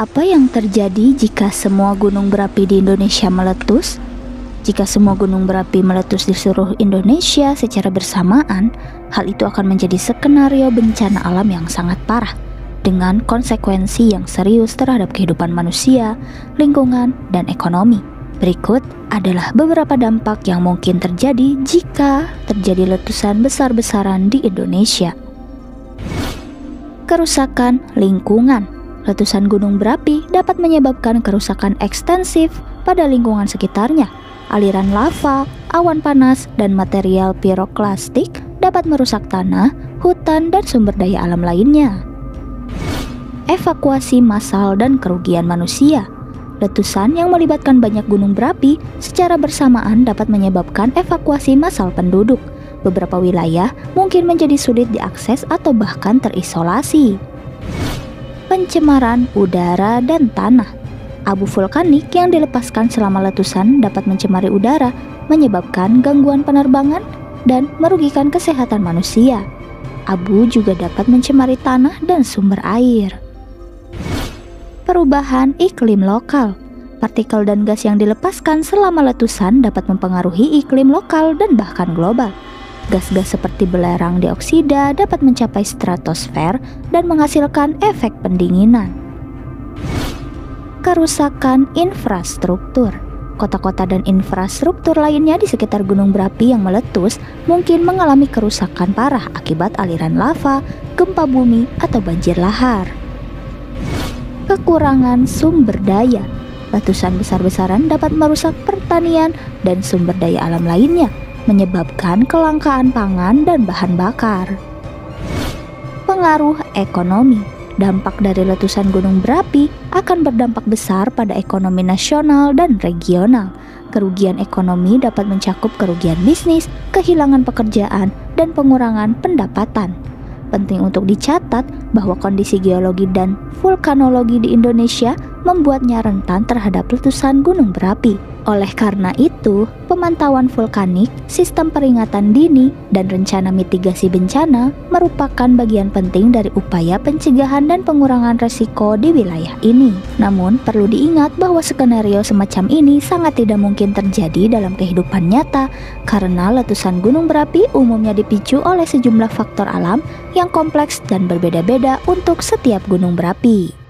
Apa yang terjadi jika semua gunung berapi di Indonesia meletus? Jika semua gunung berapi meletus di seluruh Indonesia secara bersamaan, hal itu akan menjadi skenario bencana alam yang sangat parah, dengan konsekuensi yang serius terhadap kehidupan manusia, lingkungan, dan ekonomi. Berikut adalah beberapa dampak yang mungkin terjadi jika terjadi letusan besar-besaran di Indonesia. Kerusakan lingkungan. Letusan gunung berapi dapat menyebabkan kerusakan ekstensif pada lingkungan sekitarnya. Aliran lava, awan panas, dan material piroklastik dapat merusak tanah, hutan, dan sumber daya alam lainnya. Evakuasi massal dan kerugian manusia. Letusan yang melibatkan banyak gunung berapi secara bersamaan dapat menyebabkan evakuasi massal penduduk. Beberapa wilayah mungkin menjadi sulit diakses atau bahkan terisolasi. Pencemaran udara dan tanah. Abu vulkanik yang dilepaskan selama letusan dapat mencemari udara, menyebabkan gangguan penerbangan, dan merugikan kesehatan manusia. Abu juga dapat mencemari tanah dan sumber air. Perubahan iklim lokal. Partikel dan gas yang dilepaskan selama letusan dapat mempengaruhi iklim lokal dan bahkan global. Gas-gas seperti belerang dioksida dapat mencapai stratosfer dan menghasilkan efek pendinginan. Kerusakan infrastruktur. Kota-kota dan infrastruktur lainnya di sekitar gunung berapi yang meletus mungkin mengalami kerusakan parah akibat aliran lava, gempa bumi, atau banjir lahar. Kekurangan sumber daya. Letusan besar-besaran dapat merusak pertanian dan sumber daya alam lainnya, menyebabkan kelangkaan pangan dan bahan bakar. Pengaruh ekonomi. Dampak dari letusan gunung berapi akan berdampak besar pada ekonomi nasional dan regional. Kerugian ekonomi dapat mencakup kerugian bisnis, kehilangan pekerjaan, dan pengurangan pendapatan. Penting untuk dicatat bahwa kondisi geologi dan vulkanologi di Indonesia membuatnya rentan terhadap letusan gunung berapi. Oleh karena itu, pemantauan vulkanik, sistem peringatan dini, dan rencana mitigasi bencana merupakan bagian penting dari upaya pencegahan dan pengurangan resiko di wilayah ini. Namun, perlu diingat bahwa skenario semacam ini sangat tidak mungkin terjadi dalam kehidupan nyata karena letusan gunung berapi umumnya dipicu oleh sejumlah faktor alam yang kompleks dan berbeda-beda untuk setiap gunung berapi.